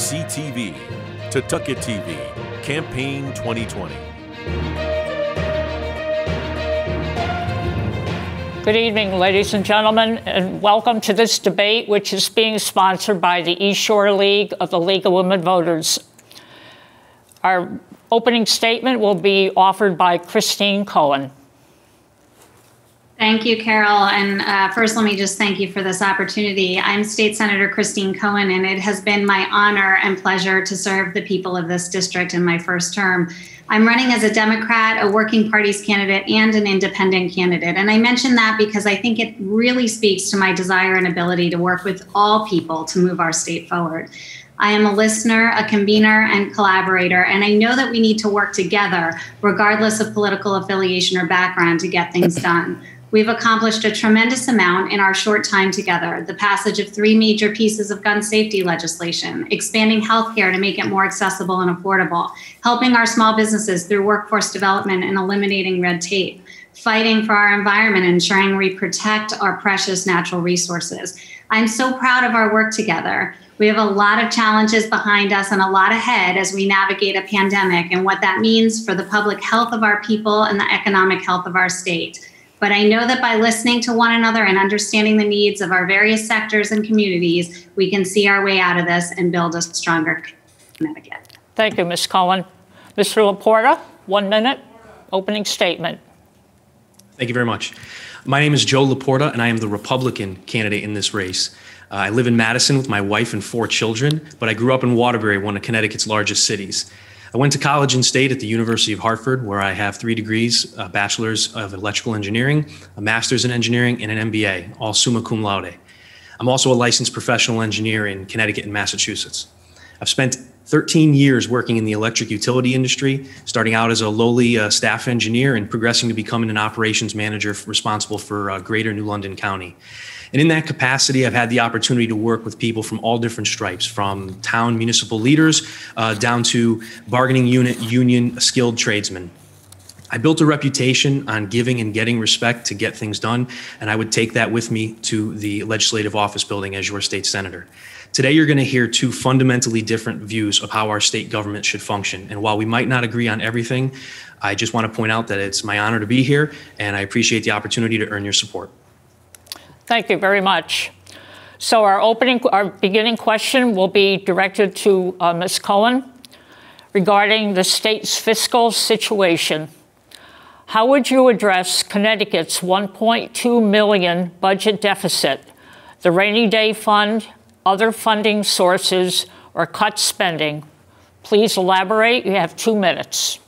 CTV, Tutucket TV, Campaign 2020. Good evening, ladies and gentlemen, and welcome to this debate, which is being sponsored by the East Shore League of the League of Women Voters. Our opening statement will be offered by Christine Cohen. Thank you, Carol. And first, let me just thank you for this opportunity. I'm State Senator Christine Cohen, and it has been my honor and pleasure to serve the people of this district in my first term. I'm running as a Democrat, a working party's candidate, and an independent candidate. And I mention that because I think it really speaks to my desire and ability to work with all people to move our state forward. I am a listener, a convener, and collaborator, and I know that we need to work together, regardless of political affiliation or background, to get things done. We've accomplished a tremendous amount in our short time together: the passage of 3 major pieces of gun safety legislation, expanding healthcare to make it more accessible and affordable, helping our small businesses through workforce development and eliminating red tape, fighting for our environment, ensuring we protect our precious natural resources. I'm so proud of our work together. We have a lot of challenges behind us and a lot ahead as we navigate a pandemic and what that means for the public health of our people and the economic health of our state. But I know that by listening to one another and understanding the needs of our various sectors and communities, we can see our way out of this and build a stronger Connecticut. Thank you, Ms. Cohen. Mr. Laporta, 1 minute, opening statement. Thank you very much. My name is Joe Laporta, and I am the Republican candidate in this race. I live in Madison with my wife and 4 children, but I grew up in Waterbury, one of Connecticut's largest cities. I went to college in state at the University of Hartford, where I have 3 degrees, a bachelor's of electrical engineering, a master's in engineering, and an MBA, all summa cum laude. I'm also a licensed professional engineer in Connecticut and Massachusetts. I've spent 13 years working in the electric utility industry, starting out as a lowly staff engineer and progressing to becoming an operations manager responsible for Greater New London County. And in that capacity, I've had the opportunity to work with people from all different stripes, from town municipal leaders down to bargaining unit, union, skilled tradesmen. I built a reputation on giving and getting respect to get things done, and I would take that with me to the legislative office building as your state senator. Today, you're going to hear 2 fundamentally different views of how our state government should function. And while we might not agree on everything, I just want to point out that it's my honor to be here, and I appreciate the opportunity to earn your support. Thank you very much. So our beginning question will be directed to Ms. Cohen regarding the state's fiscal situation. How would you address Connecticut's $1.2 million budget deficit, the rainy day fund, other funding sources, or cut spending? Please elaborate. You have 2 minutes.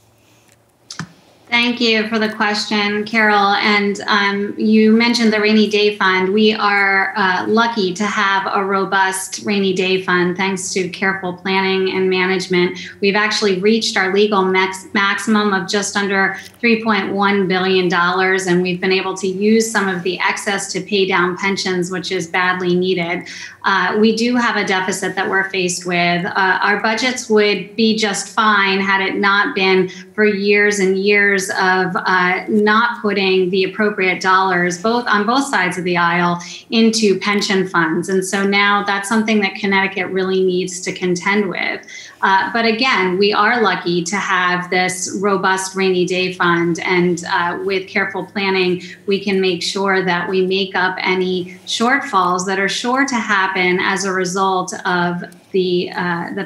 Thank you for the question, Carol. And you mentioned the rainy day fund. We are lucky to have a robust rainy day fund thanks to careful planning and management. We've actually reached our legal maximum of just under $3.1 billion, and we've been able to use some of the excess to pay down pensions, which is badly needed. We do have a deficit that we're faced with. Our budgets would be just fine had it not been for years and years of not putting the appropriate dollars on both sides of the aisle into pension funds. And so now that's something that Connecticut really needs to contend with. But again, we are lucky to have this robust rainy day fund, and with careful planning, we can make sure that we make up any shortfalls that are sure to happen as a result of the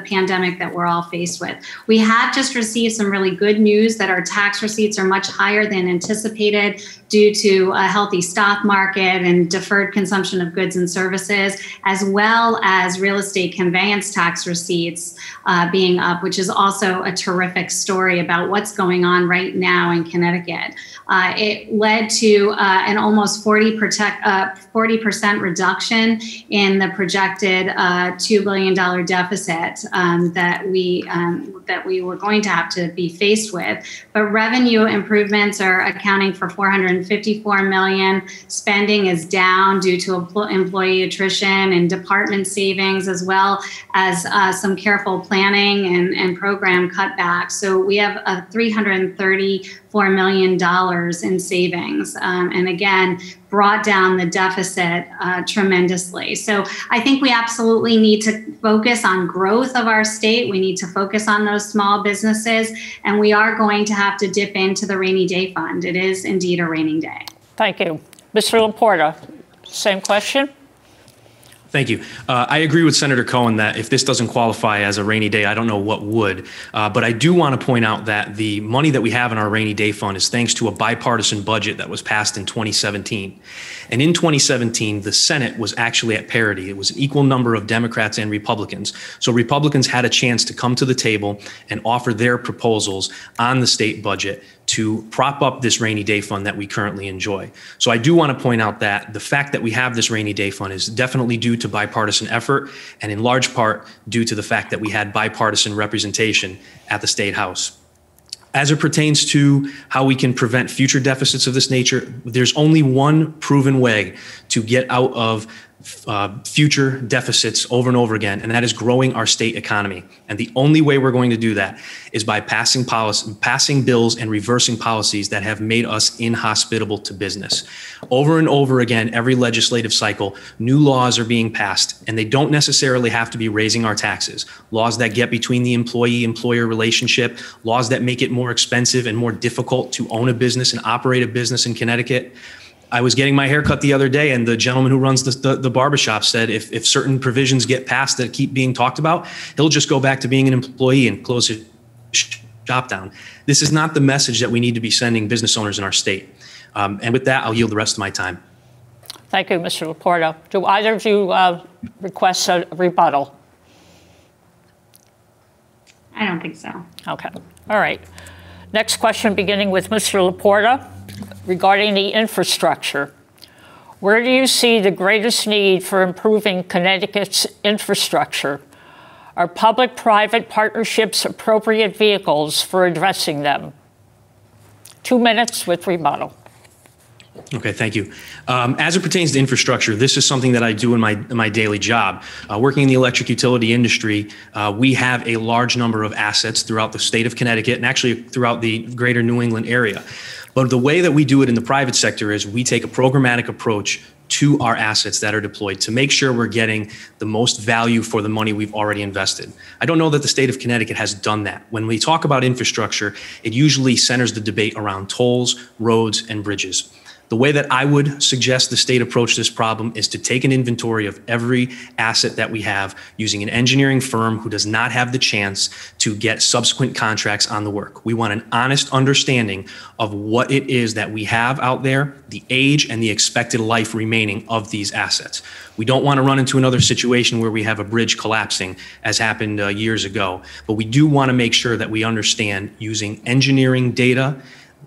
pandemic that we're all faced with. We have just received some really good news that our tax receipts are much higher than anticipated due to a healthy stock market and deferred consumption of goods and services, as well as real estate conveyance tax receipts being up, which is also a terrific story about what's going on right now in Connecticut. It led to an almost 40% reduction in the projected $2 billion deficit that we were going to have to be faced with. But revenue improvements are accounting for $454 million. Spending is down due to employee attrition and department savings, as well as some careful planning planning and program cutbacks. So we have a $334 million in savings, and again, brought down the deficit tremendously. So I think we absolutely need to focus on growth of our state. We need to focus on those small businesses, and we are going to have to dip into the rainy day fund. It is indeed a rainy day. Thank you. Mr. Laporta, same question. Thank you. I agree with Senator Cohen that if this doesn't qualify as a rainy day, I don't know what would. But I do want to point out that the money that we have in our rainy day fund is thanks to a bipartisan budget that was passed in 2017. And in 2017, the Senate was actually at parity. It was an equal number of Democrats and Republicans. So Republicans had a chance to come to the table and offer their proposals on the state budget to prop up this rainy day fund that we currently enjoy. So I do want to point out that the fact that we have this rainy day fund is definitely due to bipartisan effort, and in large part due to the fact that we had bipartisan representation at the State House. As it pertains to how we can prevent future deficits of this nature, there's only one proven way to get out of future deficits over and over again, and that is growing our state economy. And the only way we're going to do that is by passing bills and reversing policies that have made us inhospitable to business. Over and over again, every legislative cycle, new laws are being passed, and they don't necessarily have to be raising our taxes. Laws that get between the employee-employer relationship, laws that make it more expensive and more difficult to own a business and operate a business in Connecticut. I was getting my hair cut the other day, and the gentleman who runs the barbershop said if certain provisions get passed that keep being talked about, he'll just go back to being an employee and close his shop down. This is not the message that we need to be sending business owners in our state. And with that, I'll yield the rest of my time. Thank you, Mr. Laporta. Do either of you request a rebuttal? I don't think so. Okay. All right. Next question, beginning with Mr. Laporta. Regarding the infrastructure, where do you see the greatest need for improving Connecticut's infrastructure? Are public-private partnerships appropriate vehicles for addressing them? 2 minutes with rebuttal. Okay, thank you. As it pertains to infrastructure, this is something that I do in my daily job. Working in the electric utility industry, we have a large number of assets throughout the state of Connecticut and actually throughout the greater New England area. But the way that we do it in the private sector is we take a programmatic approach to our assets that are deployed to make sure we're getting the most value for the money we've already invested. I don't know that the state of Connecticut has done that. When we talk about infrastructure, it usually centers the debate around tolls, roads, and bridges. The way that I would suggest the state approach this problem is to take an inventory of every asset that we have using an engineering firm who does not have the chance to get subsequent contracts on the work. We want an honest understanding of what it is that we have out there, the age and the expected life remaining of these assets. We don't want to run into another situation where we have a bridge collapsing, as happened years ago. But we do want to make sure that we understand, using engineering data,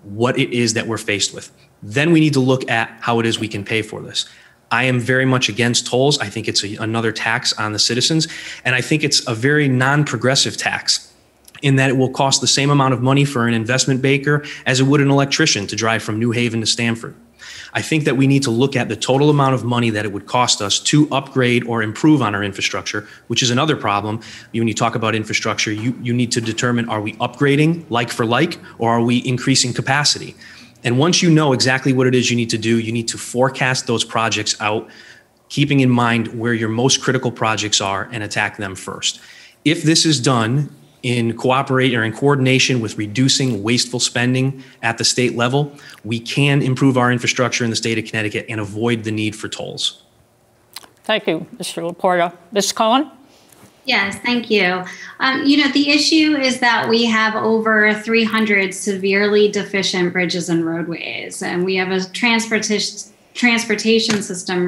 what it is that we're faced with. Then we need to look at how it is we can pay for this. I am very much against tolls. I think it's another tax on the citizens. And I think it's a very non-progressive tax in that it will cost the same amount of money for an investment banker as it would an electrician to drive from New Haven to Stamford. I think that we need to look at the total amount of money that it would cost us to upgrade or improve on our infrastructure, which is another problem. When you talk about infrastructure, you need to determine, are we upgrading like for like, or are we increasing capacity? And once you know exactly what it is you need to do, you need to forecast those projects out, keeping in mind where your most critical projects are and attack them first. If this is done in coordination with reducing wasteful spending at the state level, we can improve our infrastructure in the state of Connecticut and avoid the need for tolls. Thank you, Mr. Laporta. Ms. Cohen? Yes, thank you. The issue is that we have over 300 severely deficient bridges and roadways, and we have a transportation system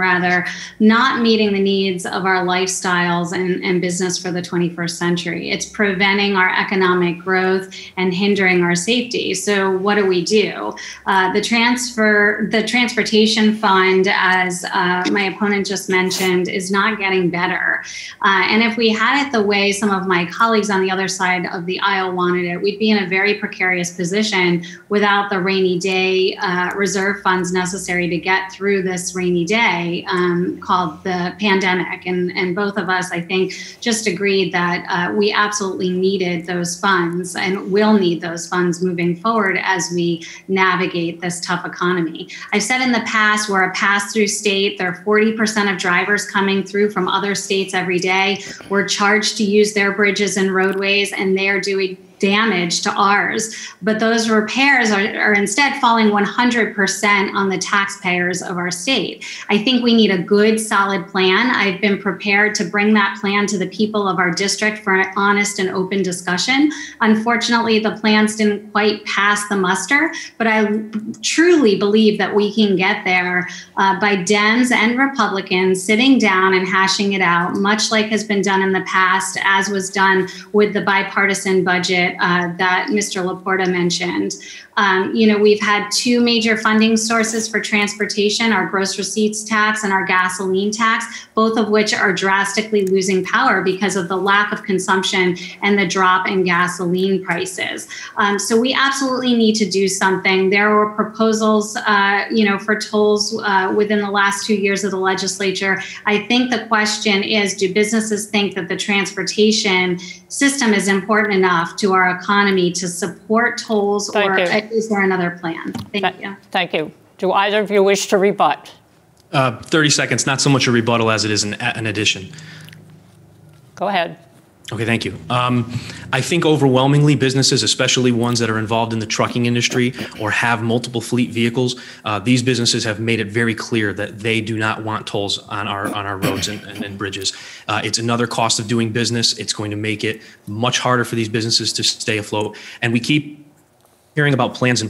not meeting the needs of our lifestyles and business for the 21st century. It's preventing our economic growth and hindering our safety. So what do? The transportation fund, as my opponent just mentioned, is not getting better. And if we had it the way some of my colleagues on the other side of the aisle wanted it, we'd be in a very precarious position without the rainy day reserve funds necessary to get through this rainy day called the pandemic. And both of us, I think, just agreed that we absolutely needed those funds and will need those funds moving forward as we navigate this tough economy. I've said in the past, we're a pass-through state. There are 40% of drivers coming through from other states every day. We're charged to use their bridges and roadways, and they are doing damage to ours. But those repairs are instead falling 100% on the taxpayers of our state. I think we need a good, solid plan. I've been prepared to bring that plan to the people of our district for an honest and open discussion. Unfortunately, the plans didn't quite pass the muster, but I truly believe that we can get there by Dems and Republicans sitting down and hashing it out, much like has been done in the past, as was done with the bipartisan budget that Mr. Laporta mentioned. We've had two major funding sources for transportation, our gross receipts tax and our gasoline tax, both of which are drastically losing power because of the lack of consumption and the drop in gasoline prices. So we absolutely need to do something. There were proposals, for tolls within the last 2 years of the legislature. I think the question is, do businesses think that the transportation system is important enough to our economy to support tolls, or is there another plan? Thank you. Thank you. Do either of you wish to rebut? 30 seconds, not so much a rebuttal as it is an addition. Go ahead. Okay, thank you. I think overwhelmingly businesses, especially ones that are involved in the trucking industry or have multiple fleet vehicles, these businesses have made it very clear that they do not want tolls on our roads and bridges. It's another cost of doing business. It's going to make it much harder for these businesses to stay afloat. And we keep hearing about plans,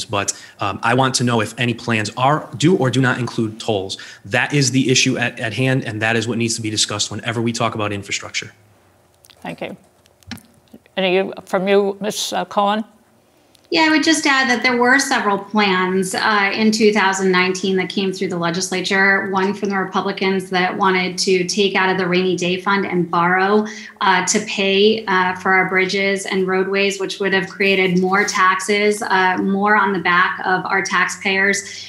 but I want to know if any plans do or do not include tolls. That is the issue at hand, and that is what needs to be discussed whenever we talk about infrastructure. Thank you. Any from you, Ms. Cohen? Yeah, I would just add that there were several plans in 2019 that came through the legislature. One from the Republicans that wanted to take out of the rainy day fund and borrow to pay for our bridges and roadways, which would have created more taxes, more on the back of our taxpayers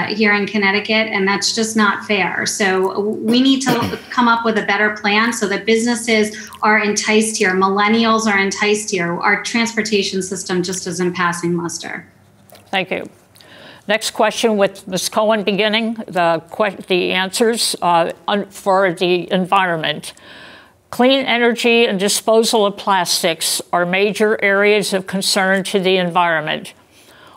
here in Connecticut, and that's just not fair. So we need to come up with a better plan so that businesses are enticed here, millennials are enticed here. Our transportation system just isn't passing muster. Thank you. Next question with Ms. Cohen beginning, the answers for the environment. Clean energy and disposal of plastics are major areas of concern to the environment.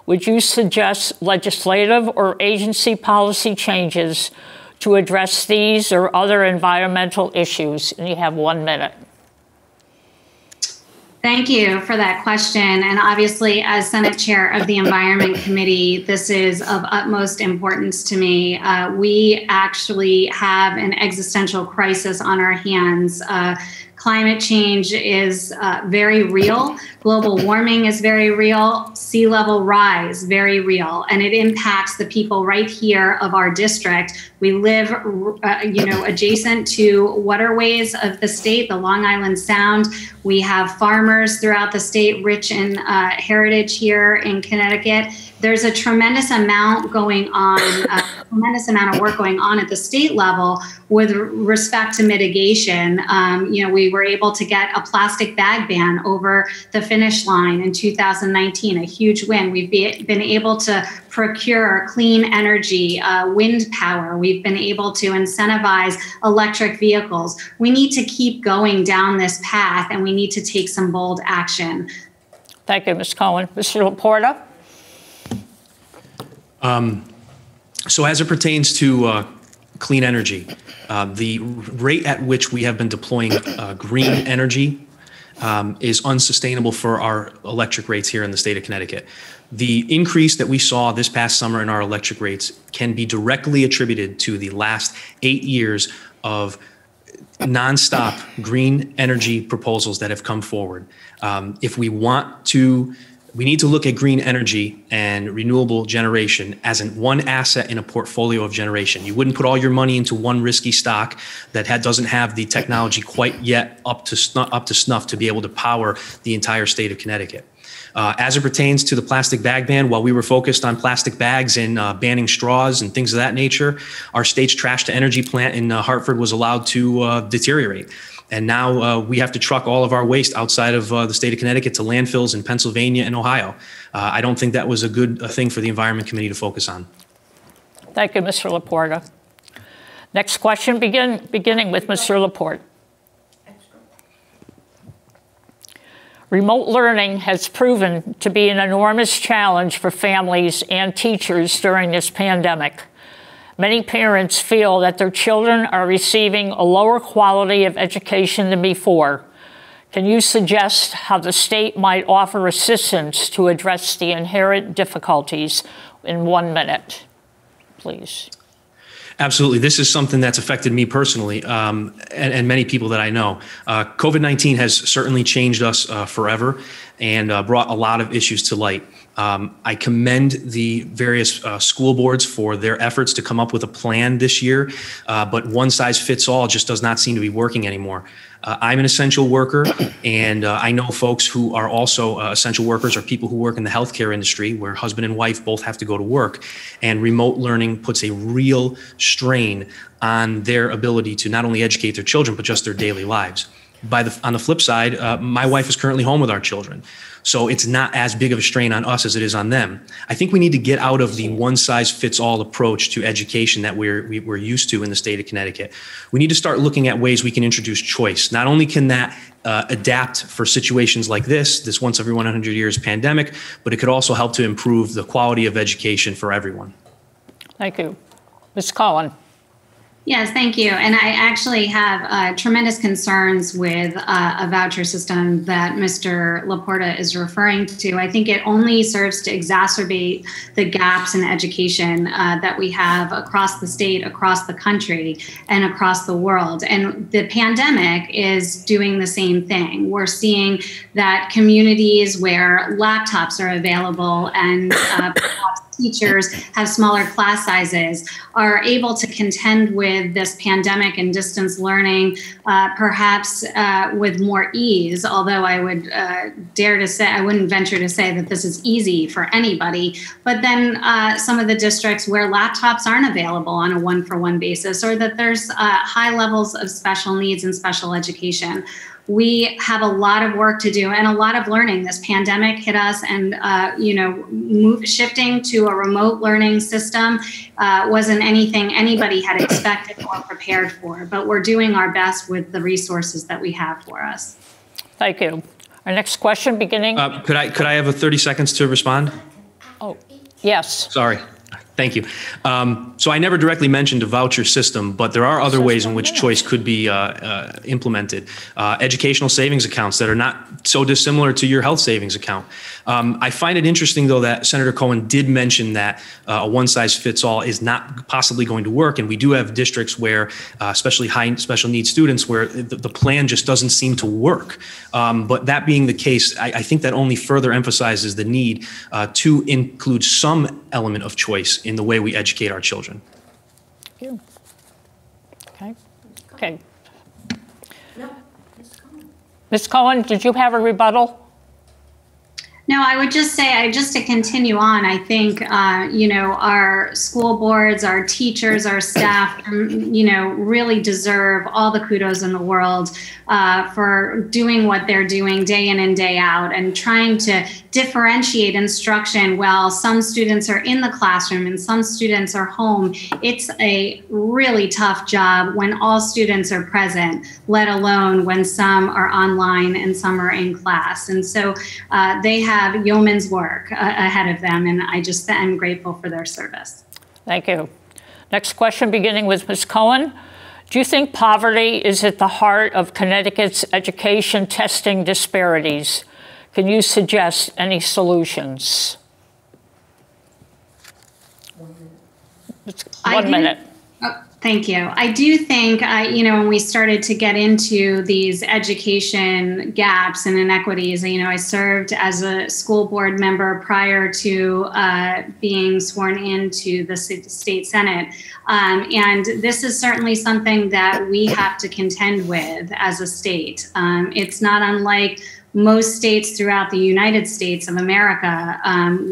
Would you suggest legislative or agency policy changes to address these or other environmental issues? And you have 1 minute. Thank you for that question. And obviously, as Senate Chair of the Environment Committee, this is of utmost importance to me. We actually have an existential crisis on our hands. Climate change is very real. Global warming is very real. Sea level rise, very real. And it impacts the people right here of our district. We live, adjacent to waterways of the state, the Long Island Sound. We have farmers throughout the state, rich in heritage here in Connecticut. There's a tremendous amount going on, a tremendous amount of work going on at the state level with respect to mitigation. We were able to get a plastic bag ban over the finish line in 2019, a huge win. We've been able to procure clean energy, wind power. We've been able to incentivize electric vehicles. We need to keep going down this path, and we need to take some bold action. Thank you, Ms. Cohen. Mr. Laporta? So as it pertains to clean energy, the rate at which we have been deploying green energy is unsustainable for our electric rates here in the state of Connecticut. The increase that we saw this past summer in our electric rates can be directly attributed to the last 8 years of nonstop green energy proposals that have come forward. If we want to, we need to look at green energy and renewable generation as one asset in a portfolio of generation. You wouldn't put all your money into one risky stock that doesn't have the technology quite yet up to snuff to be able to power the entire state of Connecticut. As it pertains to the plastic bag ban, while we were focused on plastic bags and banning straws and things of that nature, our state's trash to energy plant in Hartford was allowed to deteriorate. And now we have to truck all of our waste outside of the state of Connecticut to landfills in Pennsylvania and Ohio. I don't think that was a good thing for the Environment Committee to focus on. Thank you, Mr. Laporta. Next question, beginning with Mr. Laporte. Remote learning has proven to be an enormous challenge for families and teachers during this pandemic. Many parents feel that their children are receiving a lower quality of education than before. Can you suggest how the state might offer assistance to address the inherent difficulties in 1 minute, please? Absolutely. This is something that's affected me personally and many people that I know. COVID-19 has certainly changed us forever and brought a lot of issues to light. I commend the various school boards for their efforts to come up with a plan this year, but one size fits all just does not seem to be working anymore. I'm an essential worker, and I know folks who are also essential workers or people who work in the healthcare industry where husband and wife both have to go to work, and remote learning puts a real strain on their ability to not only educate their children, but just their daily lives. On the flip side, my wife is currently home with our children. So it's not as big of a strain on us as it is on them. I think we need to get out of the one-size-fits-all approach to education that we're used to in the state of Connecticut. We need to start looking at ways we can introduce choice. Not only can that adapt for situations like this once every 100 years pandemic, but it could also help to improve the quality of education for everyone. Thank you. Ms. Collin. Yes, thank you. And I actually have tremendous concerns with a voucher system that Mr. Laporta is referring to. I think it only serves to exacerbate the gaps in education that we have across the state, across the country, and across the world. And the pandemic is doing the same thing. We're seeing that communities where laptops are available and perhaps teachers have smaller class sizes are able to contend with this pandemic and distance learning, perhaps with more ease, although I would dare to say, I wouldn't venture to say that this is easy for anybody. But then some of the districts where laptops aren't available on a one-for-one basis, or that there's high levels of special needs and special education. We have a lot of work to do and a lot of learning. This pandemic hit us, and shifting to a remote learning system wasn't anything anybody had expected or prepared for. But we're doing our best with the resources that we have for us. Thank you. Our next question, beginning. Could I have 30 seconds to respond? Oh, yes. Sorry. Thank you. So I never directly mentioned a voucher system, but there are other ways in which choice could be implemented. Educational savings accounts that are not so dissimilar to your health savings account. I find it interesting, though, that Senator Cohen did mention that a one-size-fits-all is not possibly going to work. And we do have districts where, especially high special needs students, where the plan just doesn't seem to work. But that being the case, I think that only further emphasizes the need to include some element of choice in the way we educate our children. Thank you. Okay. No, Ms. Cohen, did you have a rebuttal? No, I would just say, just to continue on, I think, our school boards, our teachers, our staff, really deserve all the kudos in the world for doing what they're doing day in and day out and trying to differentiate instruction while some students are in the classroom and some students are home. It's a really tough job when all students are present, let alone when some are online and some are in class. And so they have yeoman's work ahead of them, and I'm grateful for their service. Thank you. Next question, beginning with Ms. Cohen. Do you think poverty is at the heart of Connecticut's education testing disparities? Can you suggest any solutions? 1 minute. Thank you. I do think, when we started to get into these education gaps and inequities, I served as a school board member prior to being sworn into the state Senate. And this is certainly something that we have to contend with as a state. It's not unlike most states throughout the United States of America,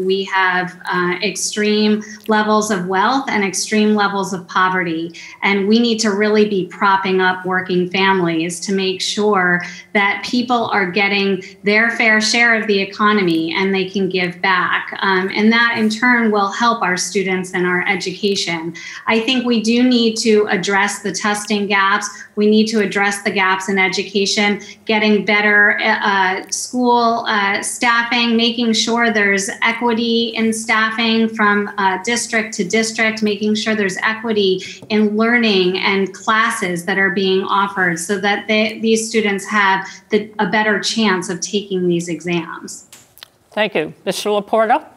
we have extreme levels of wealth and extreme levels of poverty. And we need to really be propping up working families to make sure that people are getting their fair share of the economy and they can give back. And that in turn will help our students and our education. I think we do need to address the testing gaps. We need to address the gaps in education, getting better school staffing, making sure there's equity in staffing from district to district, making sure there's equity in learning and classes that are being offered so that these students have a better chance of taking these exams. Thank you. Mr. Laporta?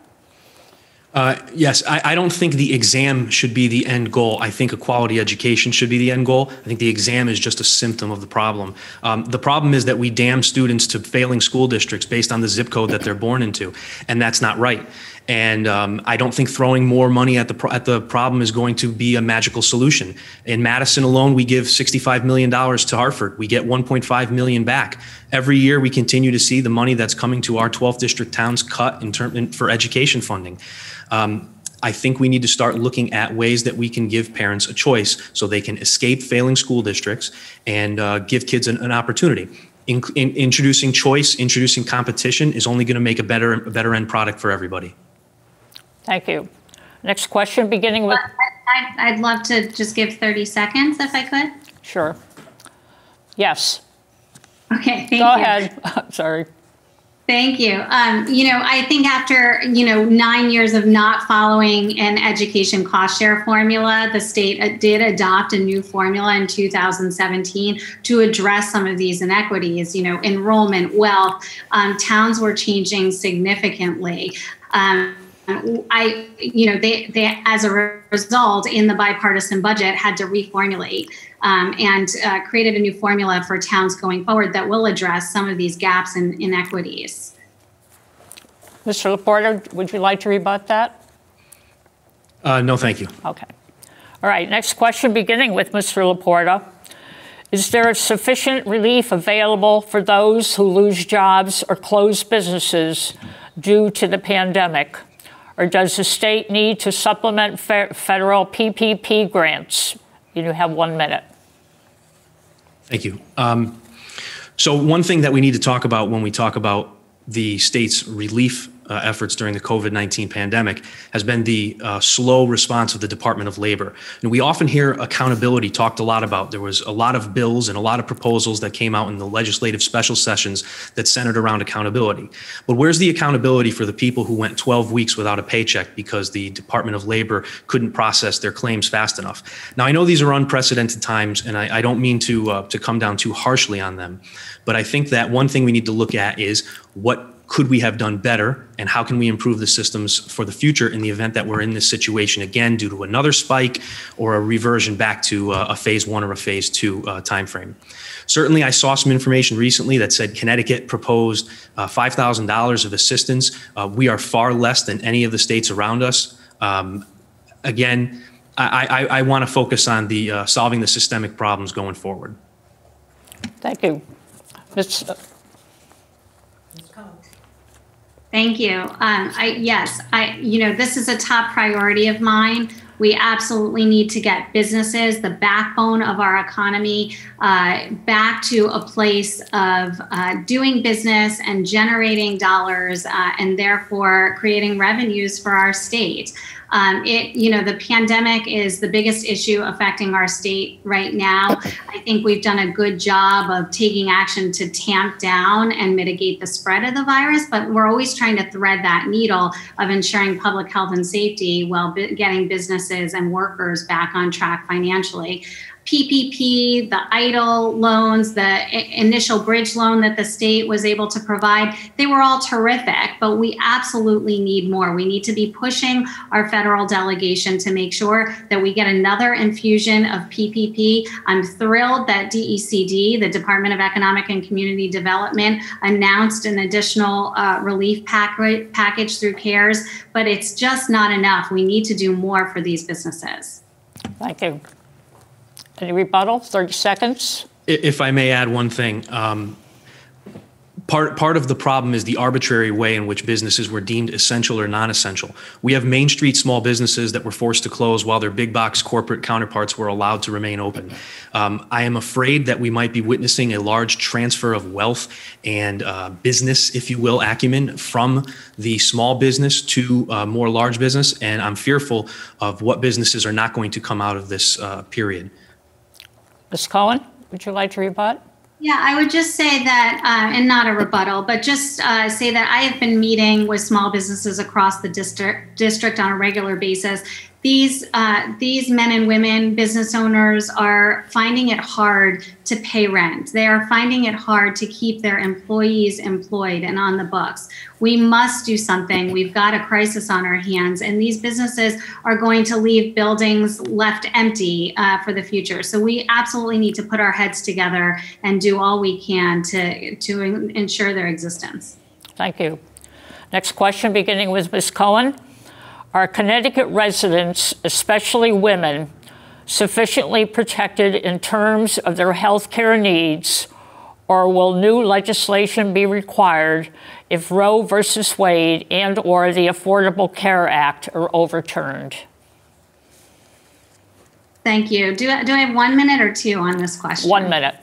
Yes, I don't think the exam should be the end goal. I think a quality education should be the end goal. I think the exam is just a symptom of the problem. The problem is that we damn students to failing school districts based on the zip code that they're born into, and that's not right. And I don't think throwing more money at the problem is going to be a magical solution. In Madison alone, we give $65 million to Hartford. We get $1.5 million back. Every year, we continue to see the money that's coming to our 12 district towns cut for education funding. I think we need to start looking at ways that we can give parents a choice so they can escape failing school districts and give kids an opportunity. Introducing choice, introducing competition is only going to make a better end product for everybody. Thank you. Next question, beginning with... I'd love to just give 30 seconds if I could. Sure. Yes. Okay, thank you. Go ahead. Sorry. Thank you. I think after, 9 years of not following an education cost share formula, the state did adopt a new formula in 2017 to address some of these inequities, enrollment, wealth. Towns were changing significantly. They as a result in the bipartisan budget had to reformulate and created a new formula for towns going forward that will address some of these gaps and inequities. Mr. Laporta, would you like to rebut that? No, thank you. Okay. All right, next question, beginning with Mr. Laporta. Is there sufficient relief available for those who lose jobs or close businesses due to the pandemic? Or does the state need to supplement federal PPP grants? You have 1 minute. Thank you. So one thing that we need to talk about when we talk about the state's relief efforts during the COVID-19 pandemic has been the slow response of the Department of Labor. And we often hear accountability talked a lot about. There was a lot of bills and a lot of proposals that came out in the legislative special sessions that centered around accountability. But where's the accountability for the people who went 12 weeks without a paycheck because the Department of Labor couldn't process their claims fast enough? Now, I know these are unprecedented times, and I don't mean to come down too harshly on them, but I think that one thing we need to look at is what could we have done better, and how can we improve the systems for the future in the event that we're in this situation again due to another spike or a reversion back to a phase 1 or a phase 2 timeframe. Certainly, I saw some information recently that said Connecticut proposed $5,000 of assistance. We are far less than any of the states around us. Again, I want to focus on the solving the systemic problems going forward. Thank you. Ms. Thank you. This is a top priority of mine. We absolutely need to get businesses, the backbone of our economy, back to a place of doing business and generating dollars and therefore creating revenues for our state. The pandemic is the biggest issue affecting our state right now. I think we've done a good job of taking action to tamp down and mitigate the spread of the virus, but we're always trying to thread that needle of ensuring public health and safety while getting businesses and workers back on track financially. PPP, the EIDL loans, the initial bridge loan that the state was able to provide, they were all terrific, but we absolutely need more. We need to be pushing our federal delegation to make sure that we get another infusion of PPP. I'm thrilled that DECD, the Department of Economic and Community Development, announced an additional relief package through CARES, but it's just not enough. We need to do more for these businesses. Thank you. Any rebuttal? 30 seconds. If I may add one thing, Part of the problem is the arbitrary way in which businesses were deemed essential or non-essential. We have Main Street small businesses that were forced to close while their big box corporate counterparts were allowed to remain open. I am afraid that we might be witnessing a large transfer of wealth and business, if you will, acumen from the small business to more large business, and I'm fearful of what businesses are not going to come out of this period. Ms. Cohen, would you like to rebut? Yeah, I would just say that, and not a rebuttal, but just say that I have been meeting with small businesses across the district on a regular basis. These men and women, business owners, are finding it hard to pay rent. They are finding it hard to keep their employees employed and on the books. We must do something. We've got a crisis on our hands, and these businesses are going to leave buildings left empty for the future. So we absolutely need to put our heads together and do all we can to ensure their existence. Thank you. Next question, beginning with Ms. Cohen. Are Connecticut residents, especially women, sufficiently protected in terms of their health care needs, or will new legislation be required if Roe versus Wade and/or the Affordable Care Act are overturned? Thank you. Do I have 1 minute or two on this question? 1 minute.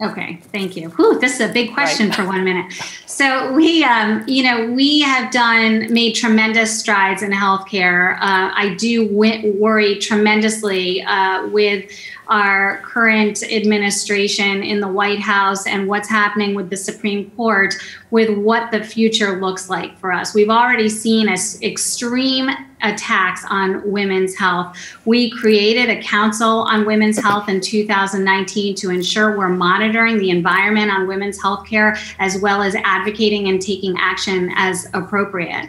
Okay, thank you. Whew, this is a big question for 1 minute. So we have made tremendous strides in healthcare. I do worry tremendously with our current administration in the White House and what's happening with the Supreme Court with what the future looks like for us. We've already seen extreme attacks on women's health. We created a council on women's health in 2019 to ensure we're monitoring the environment on women's health care, as well as advocating and taking action as appropriate.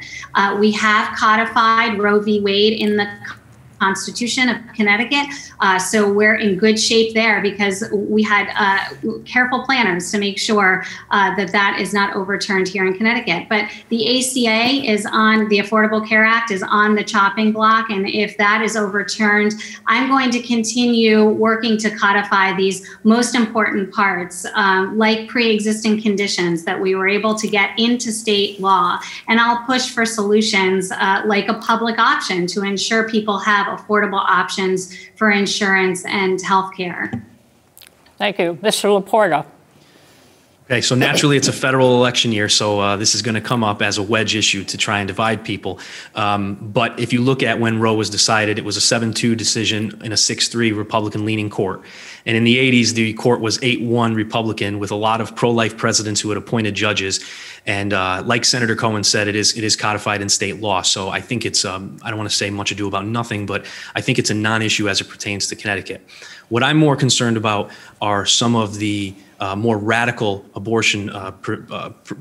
We have codified Roe v. Wade in the Constitution of Connecticut. So we're in good shape there because we had careful planners to make sure that is not overturned here in Connecticut. But the ACA is on, the Affordable Care Act is on the chopping block. And if that is overturned, I'm going to continue working to codify these most important parts, like pre-existing conditions that we were able to get into state law. And I'll push for solutions like a public option to ensure people have affordable options for insurance and health care. Thank you. Mr. Laporta. Okay, so naturally it's a federal election year, so this is going to come up as a wedge issue to try and divide people. But if you look at when Roe was decided, it was a 7-2 decision in a 6-3 Republican-leaning court. And in the 80s, the court was 8-1 Republican with a lot of pro-life presidents who had appointed judges. And like Senator Cohen said, it is codified in state law. So I think it's, I don't want to say much ado about nothing, but I think it's a non-issue as it pertains to Connecticut. What I'm more concerned about are some of the more radical abortion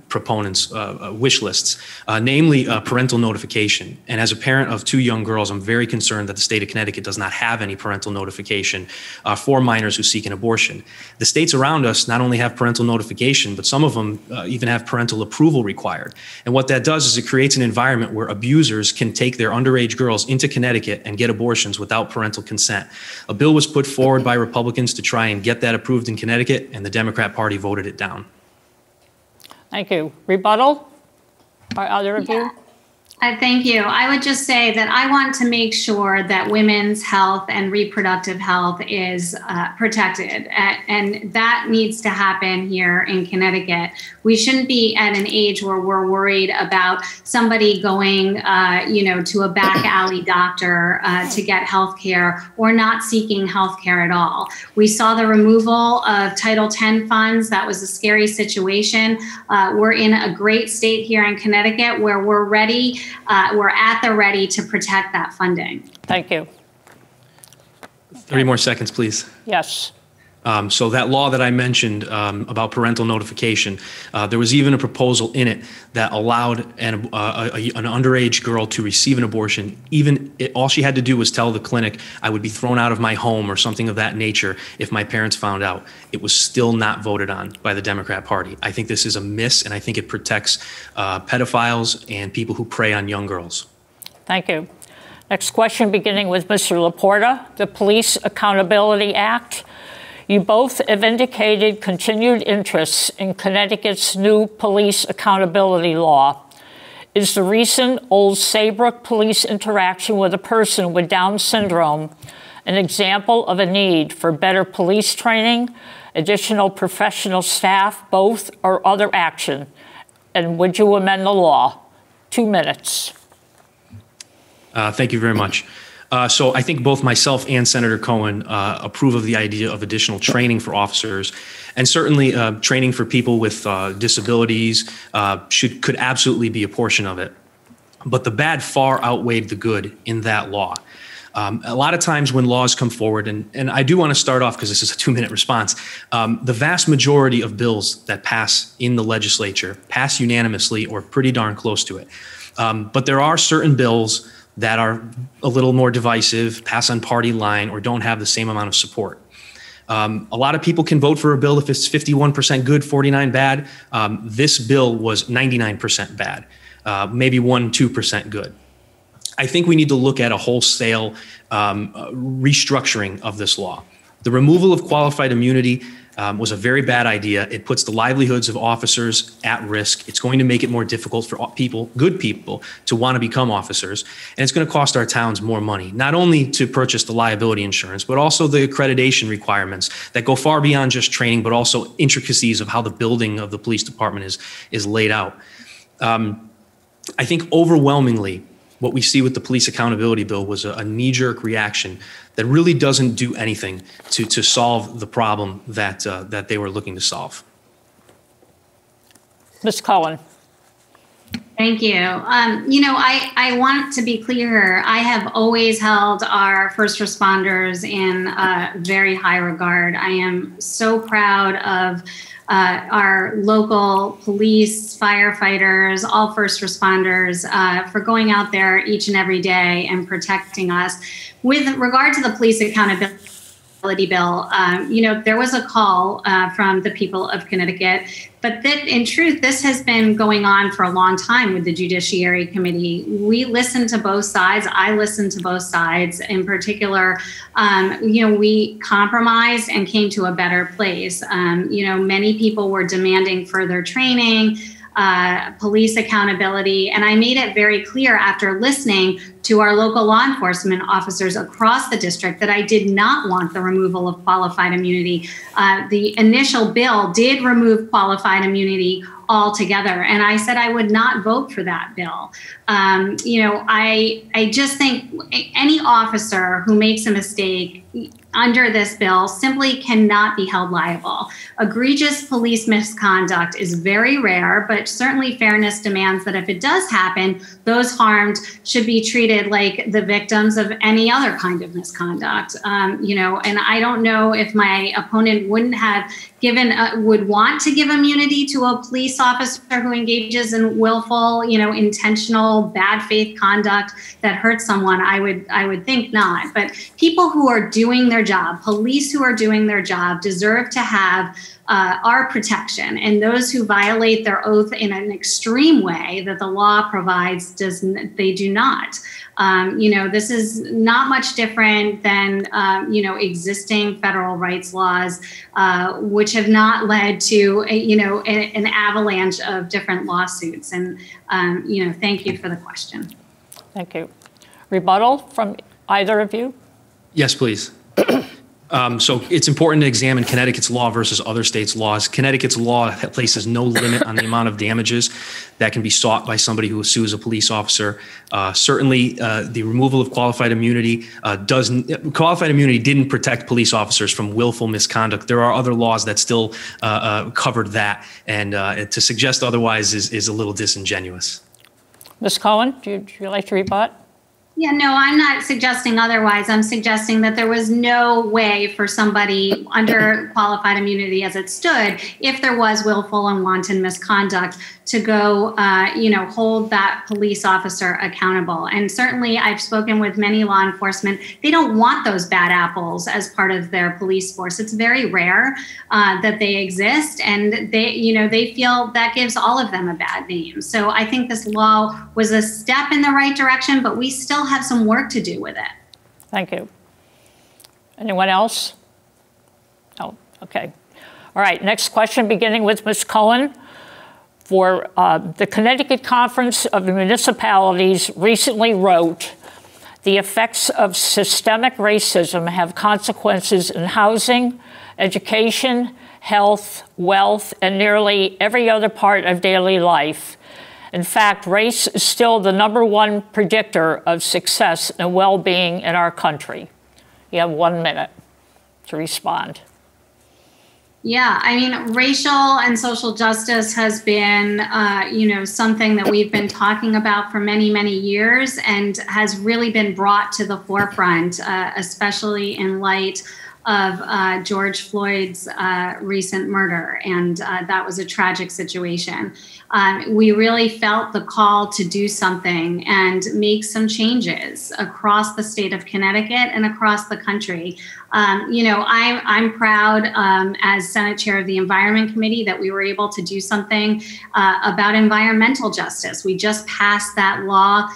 proponents' wish lists, namely parental notification. And as a parent of 2 young girls, I'm very concerned that the state of Connecticut does not have any parental notification for minors who seek an abortion. The states around us not only have parental notification, but some of them even have parental approval required. And what that does is it creates an environment where abusers can take their underage girls into Connecticut and get abortions without parental consent. A bill was put forward by Republicans to try and get that approved in Connecticut, and the Democrat Party voted it down. Thank you. Rebuttal? Are either of you? Thank you. I would just say that I want to make sure that women's health and reproductive health is protected, and that needs to happen here in Connecticut. We shouldn't be at an age where we're worried about somebody going, to a back alley doctor to get health care or not seeking health care at all. We saw the removal of Title X funds. That was a scary situation. We're in a great state here in Connecticut where we're ready. We're at the ready to protect that funding. Thank you. 30 more seconds, please. Yes. So that law that I mentioned about parental notification, there was even a proposal in it that allowed an underage girl to receive an abortion. All she had to do was tell the clinic, I would be thrown out of my home or something of that nature if my parents found out. It was still not voted on by the Democrat Party. I think this is a miss, and I think it protects pedophiles and people who prey on young girls. Thank you. Next question, beginning with Mr. Laporta. The Police Accountability Act You both have indicated continued interest in Connecticut's new police accountability law. Is the recent Old Saybrook police interaction with a person with Down syndrome an example of a need for better police training, additional professional staff, both, or other action? And would you amend the law? 2 minutes. Thank you very much. So I think both myself and Senator Cohen approve of the idea of additional training for officers, and certainly training for people with disabilities could absolutely be a portion of it. But the bad far outweighed the good in that law. A lot of times when laws come forward, and I do want to start off because this is a 2-minute response, the vast majority of bills that pass in the legislature pass unanimously or pretty darn close to it. But there are certain bills that are a little more divisive, pass on party line, or don't have the same amount of support. A lot of people can vote for a bill if it's 51% good, 49 bad. This bill was 99% bad, maybe 1-2% good. I think we need to look at a wholesale restructuring of this law. The removal of qualified immunity was a very bad idea. It puts the livelihoods of officers at risk. It's going to make it more difficult for people, good people, to want to become officers. And it's going to cost our towns more money, not only to purchase the liability insurance, but also the accreditation requirements that go far beyond just training, but also intricacies of how the building of the police department is laid out. I think overwhelmingly, what we see with the police accountability bill was a knee-jerk reaction that really doesn't do anything to solve the problem that they were looking to solve. Ms. Cohen. Thank you. I want to be clear. I have always held our first responders in very high regard. I am so proud of our local police, firefighters, all first responders for going out there each and every day and protecting us. With regard to the police accountability bill, there was a call from the people of Connecticut, but that in truth, this has been going on for a long time with the Judiciary Committee. We listen to both sides. I listen to both sides. In particular, we compromised and came to a better place. Many people were demanding further training, police accountability, and I made it very clear after listening to our local law enforcement officers across the district that I did not want the removal of qualified immunity. The initial bill did remove qualified immunity altogether, and I said I would not vote for that bill. I just think any officer who makes a mistake under this bill simply cannot be held liable. Egregious police misconduct is very rare, but certainly fairness demands that if it does happen, those harmed should be treated like the victims of any other kind of misconduct. And I don't know if my opponent wouldn't have would want to give immunity to a police officer who engages in willful, intentional, bad faith conduct that hurts someone. I would think not. But people who are doing their job, police who are doing their job, deserve to have our protection. And those who violate their oath in an extreme way that the law provides, they do not. This is not much different than, existing federal rights laws, which have not led to, an avalanche of different lawsuits. And, thank you for the question. Thank you. Rebuttal from either of you? Yes, please. So it's important to examine Connecticut's law versus other states' laws. Connecticut's law places no limit on the amount of damages that can be sought by somebody who sues a police officer. Certainly, the removal of qualified immunity didn't protect police officers from willful misconduct. There are other laws that still covered that, and to suggest otherwise is a little disingenuous. Ms. Cohen, would you like to rebut? Yeah, no, I'm not suggesting otherwise. I'm suggesting that there was no way for somebody under qualified immunity as it stood, if there was willful and wanton misconduct, to go, hold that police officer accountable. And certainly I've spoken with many law enforcement. They don't want those bad apples as part of their police force. It's very rare that they exist. And they feel that gives all of them a bad name. So I think this law was a step in the right direction, but we still have some work to do with it. Thank you. Anyone else? No. Okay. All right, next question, beginning with Ms. Cohen. For the Connecticut Conference of Municipalities recently wrote, the effects of systemic racism have consequences in housing, education, health, wealth, and nearly every other part of daily life. In fact, race is still the #1 predictor of success and well-being in our country. You have 1 minute to respond. Yeah, I mean, racial and social justice has been, something that we've been talking about for many, many years and has really been brought to the forefront, especially in light of George Floyd's recent murder. And that was a tragic situation. We really felt the call to do something and make some changes across the state of Connecticut and across the country. I'm proud as Senate Chair of the Environment Committee that we were able to do something about environmental justice. We just passed that law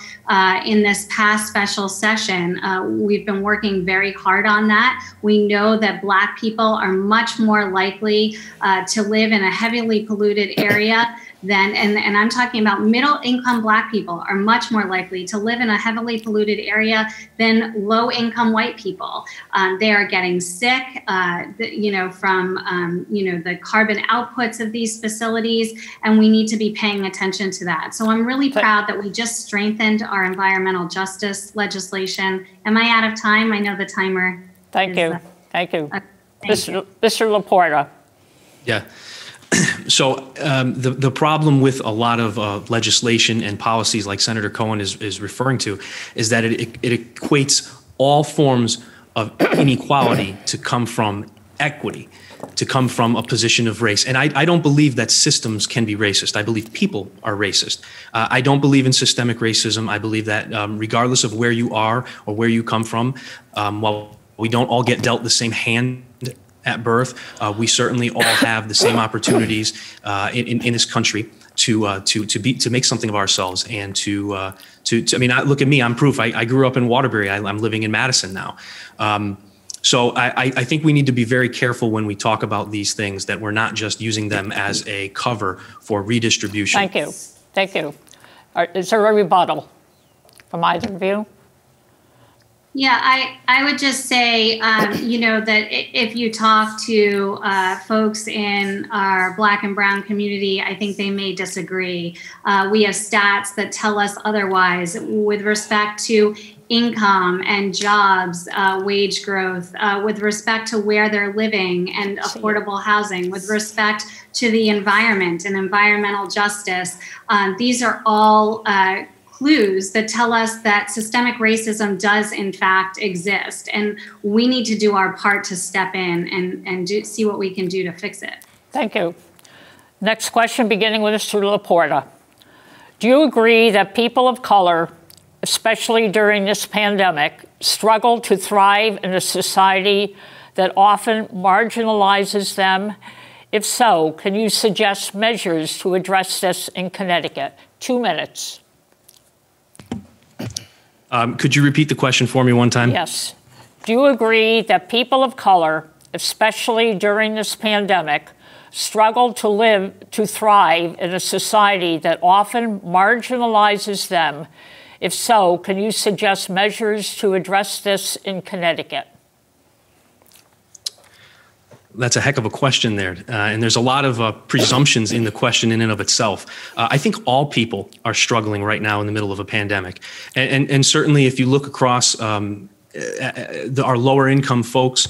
in this past special session. We've been working very hard on that. We know that Black people are much more likely to live in a heavily polluted area and I'm talking about middle income Black people are much more likely to live in a heavily polluted area than low income white people. They are getting sick, from the carbon outputs of these facilities, and we need to be paying attention to that. So I'm really proud that we just strengthened our environmental justice legislation. Am I out of time? I know the timer. Thank you. Thank you. Mr. Laporta. Yeah. So the problem with a lot of legislation and policies like Senator Cohen is referring to is that it equates all forms of inequality to come from equity, to come from a position of race. And I don't believe that systems can be racist. I believe people are racist. I don't believe in systemic racism. I believe that regardless of where you are or where you come from, while we don't all get dealt the same hand at birth, we certainly all have the same opportunities in this country to make something of ourselves and to look at me. I'm proof. I grew up in Waterbury. I'm living in Madison now. So I think we need to be very careful when we talk about these things, that we're not just using them as a cover for redistribution. Thank you. Thank you. Is there a rebuttal from either of you? Yeah, I would just say, that if you talk to folks in our Black and Brown community, I think they may disagree. We have stats that tell us otherwise with respect to income and jobs, wage growth, with respect to where they're living and affordable housing, with respect to the environment and environmental justice. These are all clues that tell us that systemic racism does in fact exist, and we need to do our part to step in and see what we can do to fix it. Thank you. Next question, beginning with Mr. Laporta. Do you agree that people of color, especially during this pandemic, struggle to thrive in a society that often marginalizes them? If so, can you suggest measures to address this in Connecticut? 2 minutes. Could you repeat the question for me one time? Yes. Do you agree that people of color, especially during this pandemic, struggle to thrive in a society that often marginalizes them? If so, can you suggest measures to address this in Connecticut? That's a heck of a question there. And there's a lot of presumptions in the question in and of itself. I think all people are struggling right now in the middle of a pandemic. And certainly if you look across our lower income folks,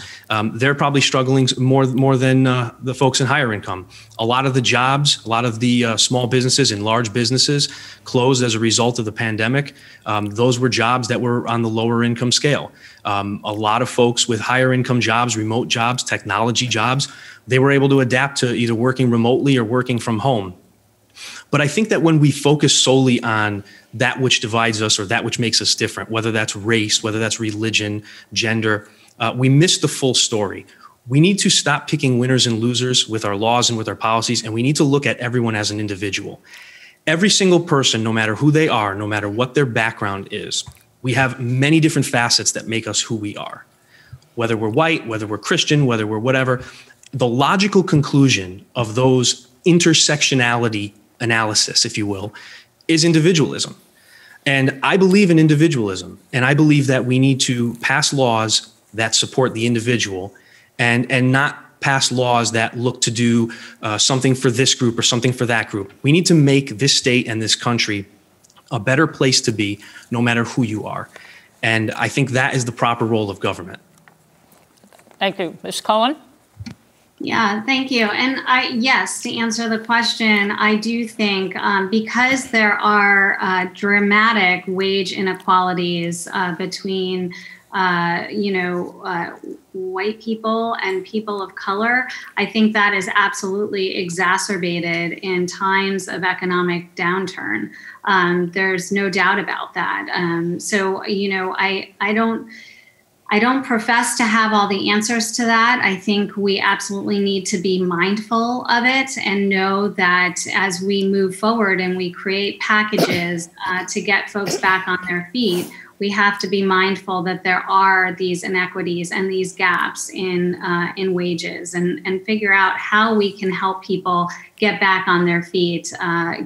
they're probably struggling more than the folks in higher income. A lot of the jobs, a lot of the small businesses and large businesses closed as a result of the pandemic. Those were jobs that were on the lower income scale. A lot of folks with higher income jobs, remote jobs, technology jobs, they were able to adapt to either working remotely or working from home. But I think that when we focus solely on that which divides us or that which makes us different, whether that's race, whether that's religion, gender, we miss the full story. We need to stop picking winners and losers with our laws and with our policies, and we need to look at everyone as an individual. Every single person, no matter who they are, no matter what their background is, we have many different facets that make us who we are. Whether we're white, whether we're Christian, whether we're whatever, the logical conclusion of those intersectionality analysis, if you will, is individualism. And I believe in individualism, and I believe that we need to pass laws that support the individual and not pass laws that look to do something for this group or something for that group. We need to make this state and this country a better place to be, no matter who you are. And I think that is the proper role of government. Thank you. Ms. Cohen? Yeah, thank you. And yes, to answer the question, I do think because there are dramatic wage inequalities between white people and people of color, I think that is absolutely exacerbated in times of economic downturn. There's no doubt about that. I don't profess to have all the answers to that. I think we absolutely need to be mindful of it and know that as we move forward and we create packages to get folks back on their feet, we have to be mindful that there are these inequities and these gaps in wages and figure out how we can help people get back on their feet,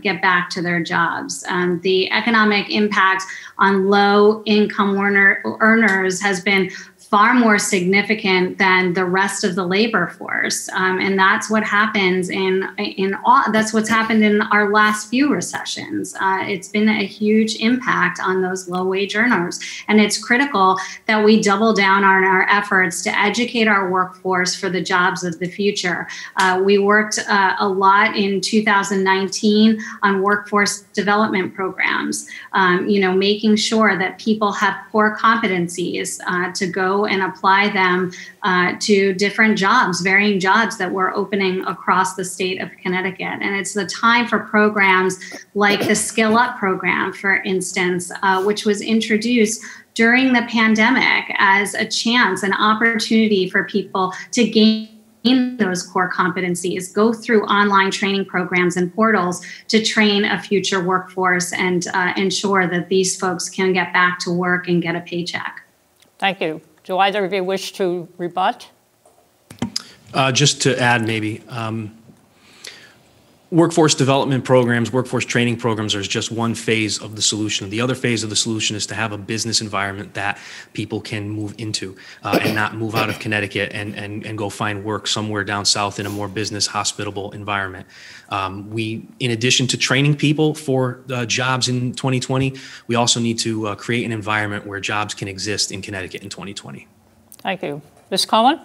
get back to their jobs. The economic impact on low income earners has been far more significant than the rest of the labor force, and that's what happens that's what's happened in our last few recessions. It's been a huge impact on those low wage earners, and it's critical that we double down on our efforts to educate our workforce for the jobs of the future. We worked a lot in 2019 on workforce development programs, making sure that people have core competencies to go and apply them to different jobs, varying jobs that we're opening across the state of Connecticut. And it's the time for programs like the Skill Up program, for instance, which was introduced during the pandemic as a chance, an opportunity for people to gain those core competencies, go through online training programs and portals to train a future workforce and ensure that these folks can get back to work and get a paycheck. Thank you. Do either of you wish to rebut? Just to add maybe, workforce development programs, workforce training programs are just one phase of the solution. The other phase of the solution is to have a business environment that people can move into and not move out of Connecticut and go find work somewhere down south in a more business hospitable environment. In addition to training people for jobs in 2020, we also need to create an environment where jobs can exist in Connecticut in 2020. Thank you. Ms. Cohen?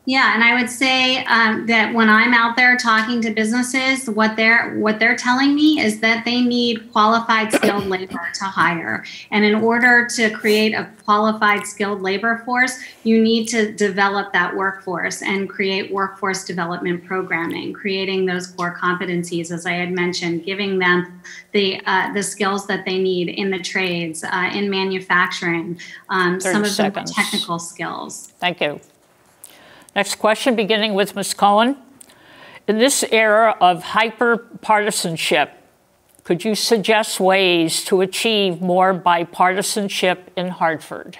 Yeah, and I would say that when I'm out there talking to businesses, what they're telling me is that they need qualified skilled labor to hire. And in order to create a qualified skilled labor force, you need to develop that workforce and create workforce development programming, creating those core competencies, as I had mentioned, giving them the skills that they need in the trades, in manufacturing, some of the technical skills. Thank you. Next question, beginning with Ms. Cohen. In this era of hyper-partisanship, could you suggest ways to achieve more bipartisanship in Hartford?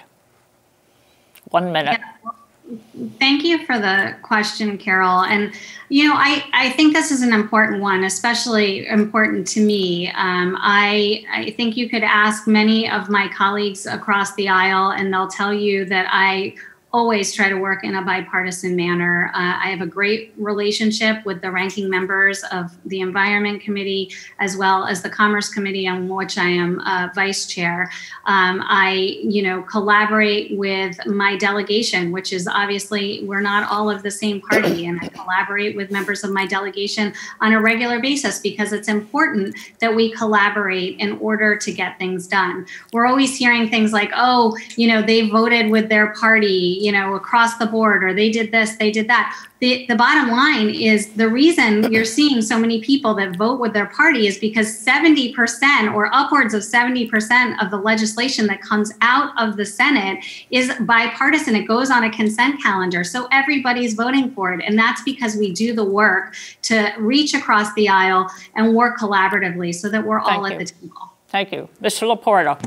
1 minute. Yeah. Thank you for the question, Carol. And, I think this is an important one, especially important to me. I think you could ask many of my colleagues across the aisle, and they'll tell you that I always try to work in a bipartisan manner. I have a great relationship with the ranking members of the Environment Committee, as well as the Commerce Committee, on which I am vice chair. I, collaborate with my delegation, which is obviously, we're not all of the same party. And I collaborate with members of my delegation on a regular basis because it's important that we collaborate in order to get things done. We're always hearing things like, they voted with their party, across the board, or they did this, they did that. The bottom line is the reason you're seeing so many people that vote with their party is because 70% or upwards of 70% of the legislation that comes out of the Senate is bipartisan. It goes on a consent calendar. So everybody's voting for it. And that's because we do the work to reach across the aisle and work collaboratively so that we're all at the table. Thank you. Mr. Laporta.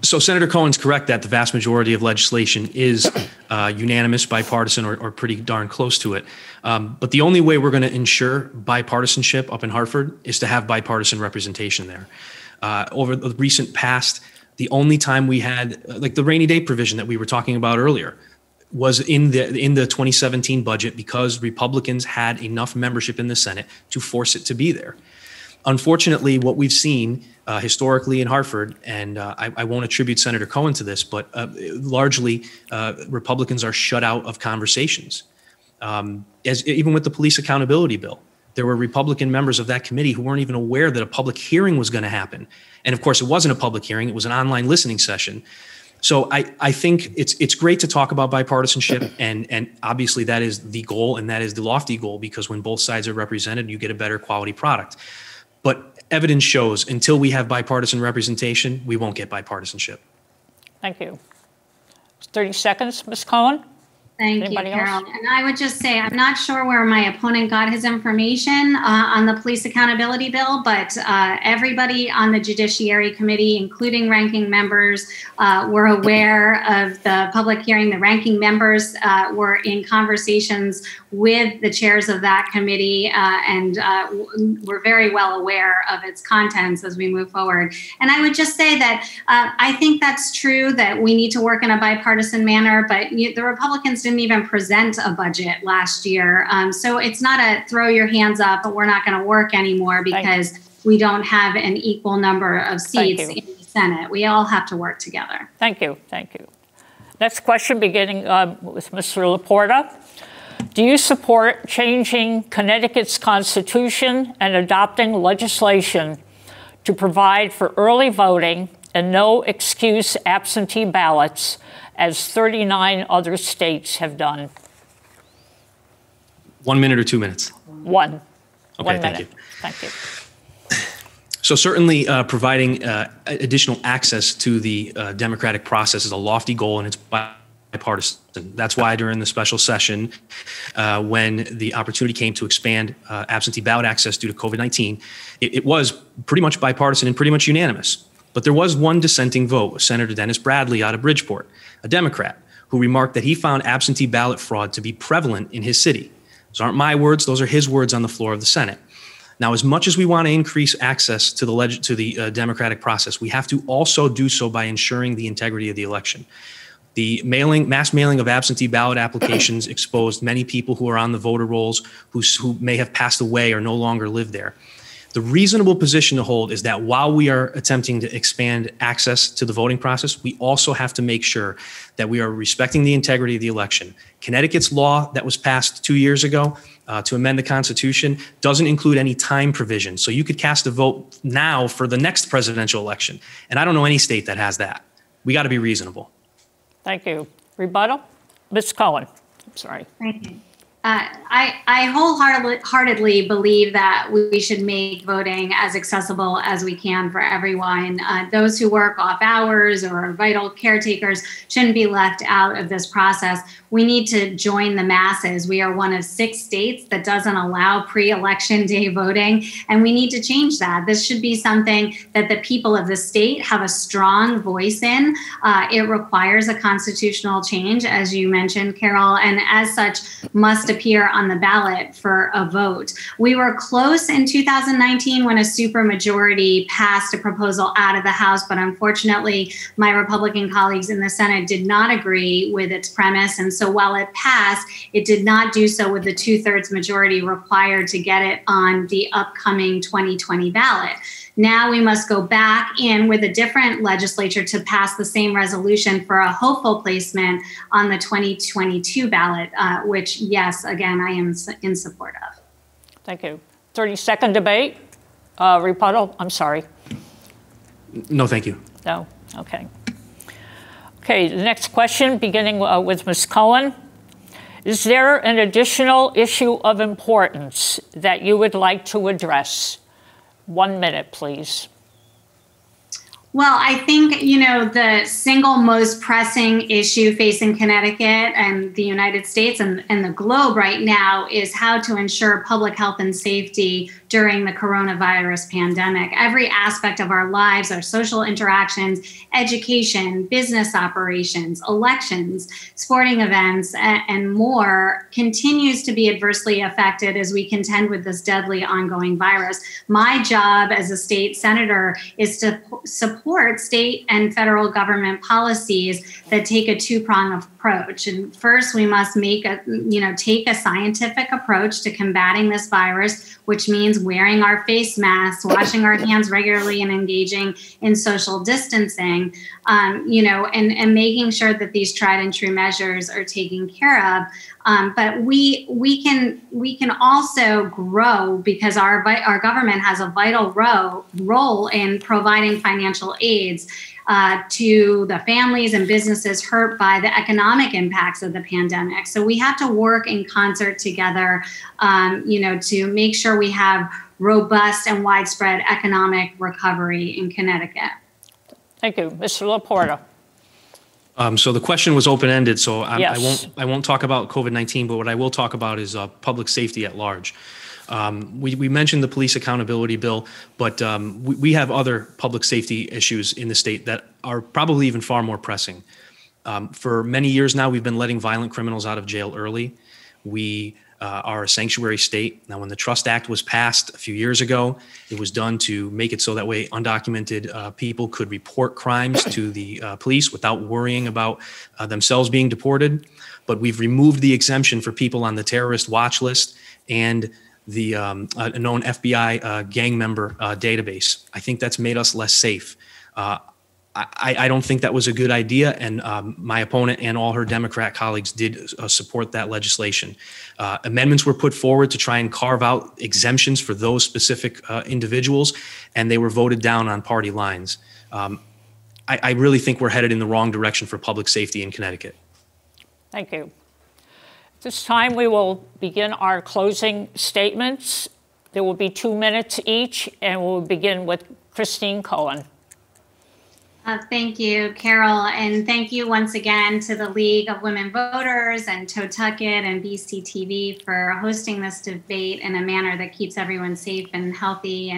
So Senator Cohen's correct that the vast majority of legislation is unanimous, bipartisan, or pretty darn close to it. But the only way we're going to ensure bipartisanship up in Hartford is to have bipartisan representation there. Over the recent past, the only time we had, like the rainy day provision that we were talking about earlier, was in the 2017 budget because Republicans had enough membership in the Senate to force it to be there. Unfortunately, what we've seen historically in Hartford, and I won't attribute Senator Cohen to this, but largely Republicans are shut out of conversations. Even with the police accountability bill, there were Republican members of that committee who weren't even aware that a public hearing was going to happen. And of course, it wasn't a public hearing, it was an online listening session. So I think it's great to talk about bipartisanship, and obviously that is the goal, and that is the lofty goal, because when both sides are represented, you get a better quality product. But evidence shows until we have bipartisan representation, we won't get bipartisanship. Thank you. 30 seconds, Ms. Cohen. Thank you, Carol. And I would just say, I'm not sure where my opponent got his information on the police accountability bill, but everybody on the Judiciary Committee, including ranking members, were aware of the public hearing. The ranking members were in conversations with the chairs of that committee and were very well aware of its contents as we move forward. And I would just say that I think that's true, that we need to work in a bipartisan manner, but the Republicans didn't even present a budget last year. So it's not a throw your hands up, but we're not going to work anymore because we don't have an equal number of seats in the Senate. We all have to work together. Thank you. Thank you. Next question, beginning with Mr. Laporta. Do you support changing Connecticut's constitution and adopting legislation to provide for early voting and no excuse absentee ballots, as 39 other states have done? 1 minute or 2 minutes? One. Okay, 1 minute. thank you. Thank you. So certainly providing additional access to the democratic process is a lofty goal, and it's bipartisan. That's why during the special session, when the opportunity came to expand absentee ballot access due to COVID-19, it was pretty much bipartisan and pretty much unanimous. But there was one dissenting vote, Senator Dennis Bradley out of Bridgeport, a Democrat, who remarked that he found absentee ballot fraud to be prevalent in his city. Those aren't my words, those are his words on the floor of the Senate. Now, as much as we want to increase access to the democratic process, we have to also do so by ensuring the integrity of the election. The mass mailing of absentee ballot applications exposed many people who are on the voter rolls who may have passed away or no longer live there. The reasonable position to hold is that while we are attempting to expand access to the voting process, we also have to make sure that we are respecting the integrity of the election. Connecticut's law that was passed 2 years ago to amend the Constitution doesn't include any time provision. So you could cast a vote now for the next presidential election. And I don't know any state that has that. We got to be reasonable. Thank you. Rebuttal? Ms. Cohen. I'm sorry. Thank you. I wholeheartedly believe that we should make voting as accessible as we can for everyone. Those who work off hours or are vital caretakers shouldn't be left out of this process. We need to join the masses. We are one of 6 states that doesn't allow pre-election day voting, and we need to change that. This should be something that the people of the state have a strong voice in. It requires a constitutional change, as you mentioned, Carol, and as such must appear on the ballot for a vote. We were close in 2019 when a supermajority passed a proposal out of the House, but unfortunately, my Republican colleagues in the Senate did not agree with its premise. And so while it passed, it did not do so with the 2/3 majority required to get it on the upcoming 2020 ballot. Now we must go back in with a different legislature to pass the same resolution for a hopeful placement on the 2022 ballot, which, yes, again, I am in support of. Thank you. 30-second debate. Rebuttal. I'm sorry. No, thank you. No? Okay. Okay, the next question, beginning with Ms. Cohen. Is there an additional issue of importance that you would like to address? 1 minute, please. Well, I think, the single most pressing issue facing Connecticut and the United States and the globe right now is how to ensure public health and safety during the coronavirus pandemic. Every aspect of our lives, our social interactions, education, business operations, elections, sporting events, and more continues to be adversely affected as we contend with this deadly ongoing virus. My job as a state senator is to support state and federal government policies that take a two-pronged approach. And first, we must take a scientific approach to combating this virus, which means wearing our face masks, washing our hands regularly, and engaging in social distancing, and making sure that these tried and true measures are taken care of. But we can also grow because our government has a vital role in providing financial aids to the families and businesses hurt by the economic impacts of the pandemic. So we have to work in concert together, to make sure we have robust and widespread economic recovery in Connecticut. Thank you. Mr. Laporta. So the question was open-ended, so Yes. I won't talk about COVID-19, but what I will talk about is public safety at large. We mentioned the police accountability bill, but we have other public safety issues in the state that are probably even far more pressing. For many years now, we've been letting violent criminals out of jail early. We are a sanctuary state. Now, when the Trust Act was passed a few years ago, it was done to make it so that way undocumented people could report crimes to the police without worrying about themselves being deported. But we've removed the exemption for people on the terrorist watch list and the a known FBI gang member database. I think that's made us less safe. I don't think that was a good idea, and my opponent and all her Democrat colleagues did support that legislation. Amendments were put forward to try and carve out exemptions for those specific individuals, and they were voted down on party lines. I really think we're headed in the wrong direction for public safety in Connecticut. Thank you. At this time, we will begin our closing statements. There will be 2 minutes each, and we'll begin with Christine Cohen. Thank you, Carol, and thank you once again to the League of Women Voters and Totucket and BCTV for hosting this debate in a manner that keeps everyone safe and healthy.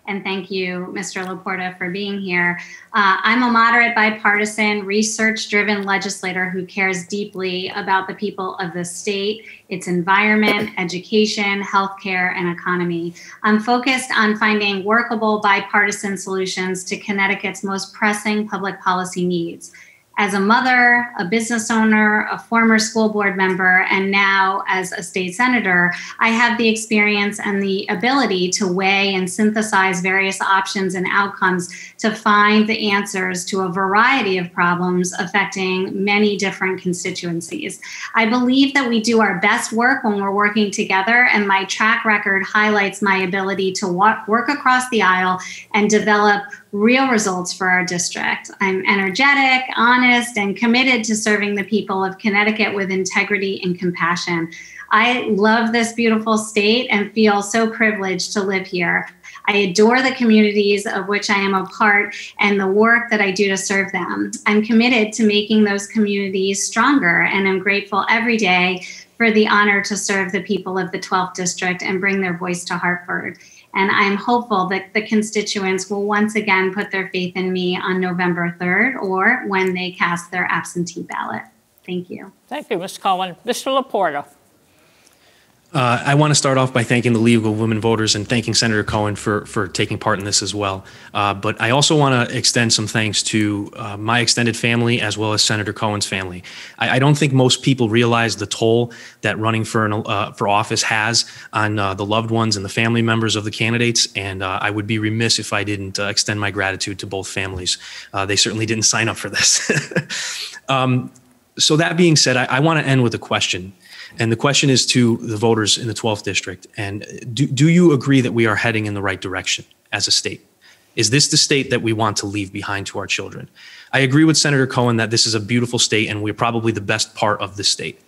And thank you, Mr. Laporta, for being here. I'm a moderate, bipartisan, research-driven legislator who cares deeply about the people of the state, its environment, education, healthcare, and economy. I'm focused on finding workable bipartisan solutions to Connecticut's most pressing public policy needs. As a mother, a business owner, a former school board member, and now as a state senator, I have the experience and the ability to weigh and synthesize various options and outcomes to find the answers to a variety of problems affecting many different constituencies. I believe that we do our best work when we're working together, and my track record highlights my ability to work across the aisle and develop real results for our district. I'm energetic, honest, and committed to serving the people of Connecticut with integrity and compassion. I love this beautiful state and feel so privileged to live here. I adore the communities of which I am a part and the work that I do to serve them. I'm committed to making those communities stronger, and I'm grateful every day for the honor to serve the people of the 12th District and bring their voice to Hartford. And I'm hopeful that the constituents will once again put their faith in me on November 3rd or when they cast their absentee ballot. Thank you. Thank you, Ms. Cohen. Mr. Laporta. I want to start off by thanking the League of Women Voters and thanking Senator Cohen for taking part in this as well. But I also want to extend some thanks to my extended family as well as Senator Cohen's family. I don't think most people realize the toll that running for office has on the loved ones and the family members of the candidates, and I would be remiss if I didn't extend my gratitude to both families. They certainly didn't sign up for this. So that being said, I want to end with a question. And the question is to the voters in the 12th District. And do you agree that we are heading in the right direction as a state? Is this the state that we want to leave behind to our children? I agree with Senator Cohen that this is a beautiful state and we're probably the best part of the state.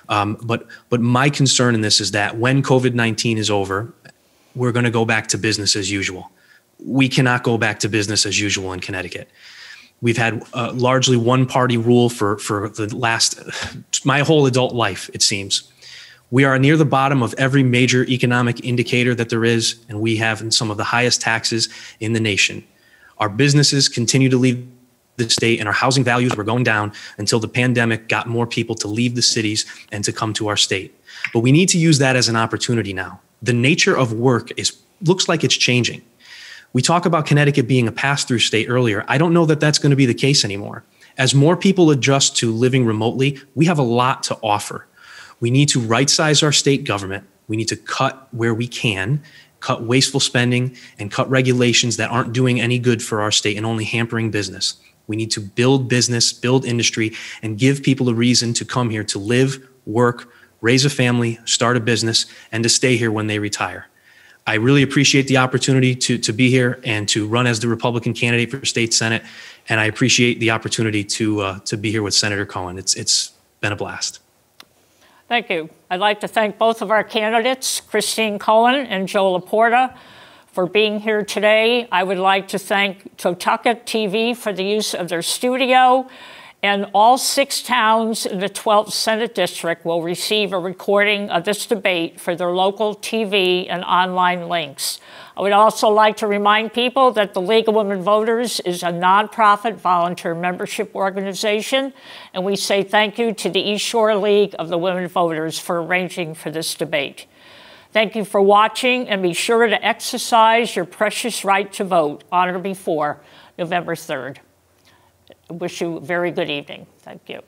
But my concern in this is that when COVID-19 is over, we're going to go back to business as usual. we cannot go back to business as usual in Connecticut. We've had largely one-party rule for my whole adult life, it seems. We are near the bottom of every major economic indicator that there is, and we have some of the highest taxes in the nation. Our businesses continue to leave the state, and our housing values were going down until the pandemic got more people to leave the cities and to come to our state. But we need to use that as an opportunity now. The nature of work looks like it's changing. We talk about Connecticut being a pass-through state earlier. I don't know that that's going to be the case anymore. As more people adjust to living remotely, we have a lot to offer. We need to right-size our state government. We need to cut where we can, cut wasteful spending, and cut regulations that aren't doing any good for our state and only hampering business. We need to build business, build industry, and give people a reason to come here to live, work, raise a family, start a business, and to stay here when they retire. I really appreciate the opportunity to be here and to run as the Republican candidate for state Senate. And I appreciate the opportunity to be here with Senator Cohen. It's been a blast. Thank you. I'd like to thank both of our candidates, Christine Cohen and Joe Laporta, for being here today. I would like to thank Totucket TV for the use of their studio. And all 6 towns in the 12th Senate District will receive a recording of this debate for their local TV and online links. I would also like to remind people that the League of Women Voters is a nonprofit volunteer membership organization, and we say thank you to the East Shore League of the Women Voters for arranging for this debate. Thank you for watching, and be sure to exercise your precious right to vote on or before November 3rd. I wish you a very good evening. Thank you.